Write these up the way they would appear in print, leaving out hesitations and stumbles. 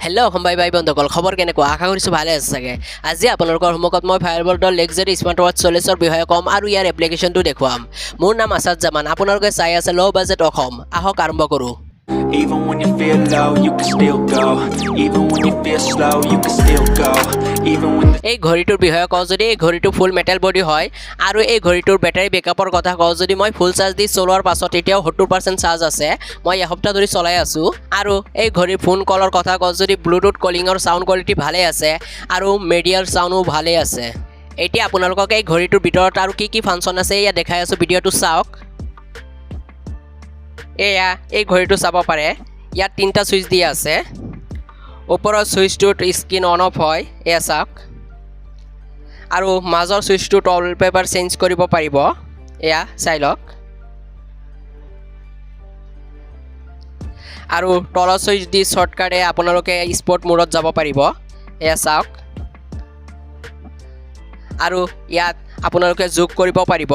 Hello' সম্বাই ভাই বন্ধুসকল খবৰ কেনেকুৱা আশা কৰিছোঁ ভালে আছে চাগে আজি আপোনালোকৰ সন্মুখত মই ফায়াৰবল্টৰ লেক্সাৰী স্মাৰ্ট ৱাচ 40ৰ বিষয়ে ক'ম আৰু ইয়াৰ এপ্লিকেশ্যনটো দেখুৱাম মোৰ নাম আছাদ জামান আপোনালোকে চাই আছে ল' বাজেট অসম আহক আৰম্ভ কৰোঁ Even when you feel low, you can still go. Even when you feel slow, you can still go. Even when এই ঘড়ীটোৰ বিষয়ে কওঁ যদি এই ঘড়ীটো ফুল মেটেল বডি হয় আৰু এই ঘড়ীটোৰ বেটাৰী বেকআপৰ কথা কওঁ যদি মই ফুল চাৰ্জ দি চলোৱাৰ পাছত এতিয়াও 70% চাৰ্জ আছে মই এসপ্তাহ ধৰি চলাই আছোঁ আৰু এই ঘড়ীৰ ফোন কলৰ কথা কওঁ যদি ব্লুটুথ কলিঙৰ সাউণ্ড কোৱালিটি ভালে আছে আৰু মিডিয়াৰ সাউণ্ডো ভালে আছে এতিয়া আপোনালোকক এই ঘড়ীটোৰ ভিতৰত আৰু কি ফাংচন আছে এয়া দেখাই আছোঁ ভিডিঅ'টো চাওক এয়া এই ঘড়ীটো চাব পাৰে ইয়াত তিনিটা সুইচ দিয়া আছে ওপৰৰ সুইচটোত স্ক্ৰীন অন অফ হয় এয়া চাওক আৰু মাজৰ সুইচটোত ৱালপেপাৰ চেঞ্জ কৰিব পাৰিব এয়া চাই লওক আৰু তলৰ সুইচ দি শৰ্টকাটে আপোনালোকে স্পৰ্ট মোডত যাব পাৰিব এয়া চাওক আৰু ইয়াত আপোনালোকে যোগ কৰিব পাৰিব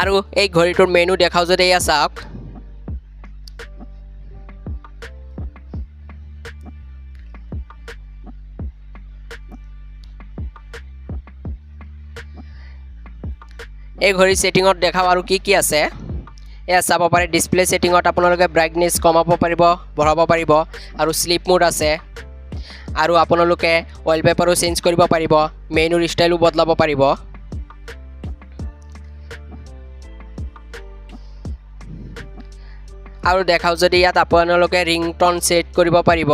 আৰু এই ঘড়ীটোৰ মেনু দেখাও যদি এয়া চাওক এই ঘড়ী সেটিংত দেখাও আৰু কি আছে এয়া চাব পাৰে ডিসপ্লে সেটিংত আপোনালোকে ব্ৰাইটনেছ কমাব পাৰিব বঢ়াব পাৰিব আৰু স্লিপ মোড আছে আৰু আপোনালোকে ৱালপেপাৰো চেঞ্জ কৰিব পাৰিব মেনুৰ ষ্টাইলো বদলাব পাৰিব আৰু দেখাও যদি ইয়াত আপোনালোকে ৰিংটন সেট কৰিব পাৰিব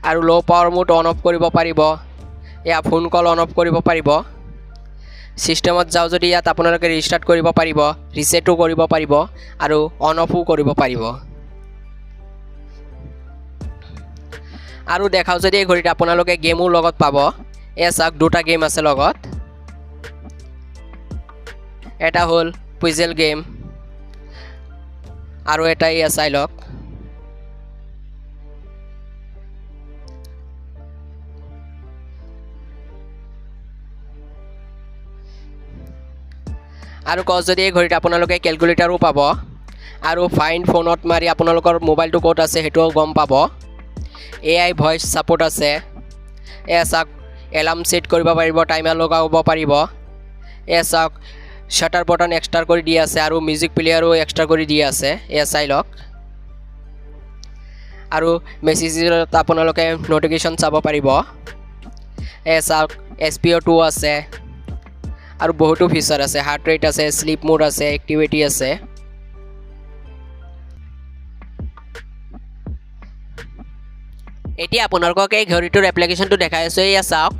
আৰু লো পাৱাৰ মোড অন অফ কৰিব পাৰিব এয়া ফোন কল অন অফ কৰিব পাৰিব সিস্টেমত যাও যদি ইয়াত আপোনালোকে ৰিস্টাৰ্ট কৰিব পাৰিব ৰিসেটো কৰিব পাৰিব আৰু অন অফও কৰিব পাৰিব আৰু দেখাও যদি এই ঘড়ীত আপোনালোকে গেমও লগত পাব এয়া চাওক দুটা গেম আছে লগত এটা হ'ল পুজেল গেম আৰু এটাই চাই লওক আৰু কওঁ যদি এই ঘড়ীত আপোনালোকে কেলকুলেটাৰো পাব আৰু ফাইণ্ড ফোনত মাৰি আপোনালোকৰ মোবাইলটো ক'ত আছে সেইটোও গম পাব AI ভইচ সাপোৰ্ট আছে এয়া চাওক এলাৰ্ম সেট কৰিব পাৰিব টাইমাৰ লগাব পাৰিব এয়া চাওক শাটাৰ বটন এক্সট্ৰা কৰি দিয়া আছে আৰু মিউজিক প্লেয়াৰো এক্সট্ৰা কৰি দিয়া আছে এয়া চাই লওক আৰু মেছেজত আপোনালোকে নোটিফিকেশ্যন চাব পাৰিব এয়া চাওক SPO2 আছে আৰু বহুতো ফিচাৰ আছে হাৰ্ট ৰেট আছে স্লিপ মোড আছে এক্টিভিটি আছে এতিয়া আপোনালোকক এই ঘড়ীটোৰ এপ্লিকেশ্যনটো দেখাই আছোঁ এয়া চাওক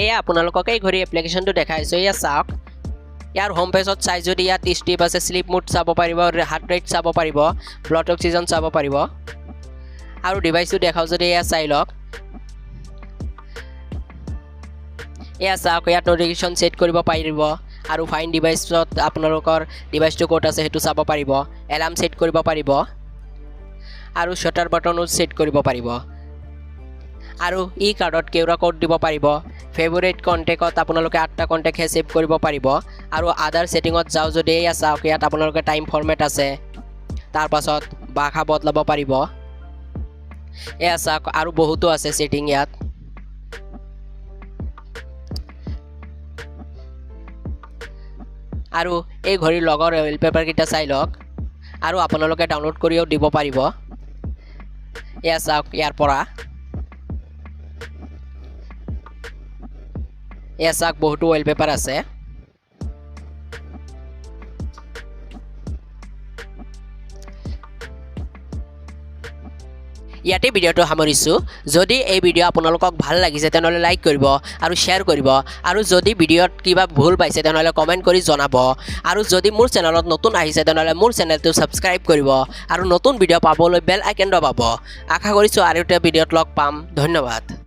এয়া আপোনালোকক এই ঘড়ী এপ্লিকেশ্যনটো দেখাই আছোঁ এয়া চাওক ইয়াৰ হোম পেজত চাই যদি ইয়াত ষ্টিপ আছে স্লিপ মোড চাব পাৰিব হাৰ্ট ৰেট চাব পাৰিব ব্লাড অক্সিজেন চাব পাৰিব আৰু ডিভাইচটো দেখাও যদি এয়া চাই লওক এয়া চাওক ইয়াত নোটিফিকেশ্যন সেট কৰিব পাৰিব আৰু ফাইন ডিভাইচত আপোনালোকৰ ডিভাইচটো ক'ত আছে সেইটো চাব পাৰিব এলাৰ্ম সেট কৰিব পাৰিব আৰু শাটাৰ বটনো সেট কৰিব পাৰিব আৰু ই কাৰ্ডত কিউআৰ কোড দিব পাৰিব ফেভৰেট কণ্টেক্টত আপোনালোকে 8টা কণ্টেক্টহে সেভ কৰিব পাৰিব আৰু আদাৰ সেটিংত যাও যদি এয়া চাওক ইয়াত আপোনালোকে টাইম ফৰমেট আছে তাৰ পাছত ভাষা বদলাব পাৰিব এয়া চাওক আৰু বহুতো আছে সেটিং ইয়াত আৰু এই ঘড়ীৰ লগৰ ৱালপেপাৰ কেইটা চাই লওক আৰু আপোনালোকে ডাউনলোড কৰিও দিব পাৰিব এয়া চাওক ইয়াৰ পৰা এয়া চাওক বহুতো ৱালপেপাৰ আছে ইয়াতে ভিডিঅ'টো সামৰিছোঁ যদি এই ভিডিঅ' আপোনালোকক ভাল লাগিছে তেনেহ'লে লাইক কৰিব আৰু শ্বেয়াৰ কৰিব আৰু যদি ভিডিঅ'ত কিবা ভুল পাইছে তেনেহ'লে কমেণ্ট কৰি জনাব আৰু যদি মোৰ চেনেলত নতুন আহিছে তেনেহ'লে মোৰ চেনেলটো ছাবস্ক্ৰাইব কৰিব আৰু নতুন ভিডিঅ' পাবলৈ বেল আইকন দবাব আশা কৰিছোঁ আৰু এটা ভিডিঅ'ত লগ পাম ধন্যবাদ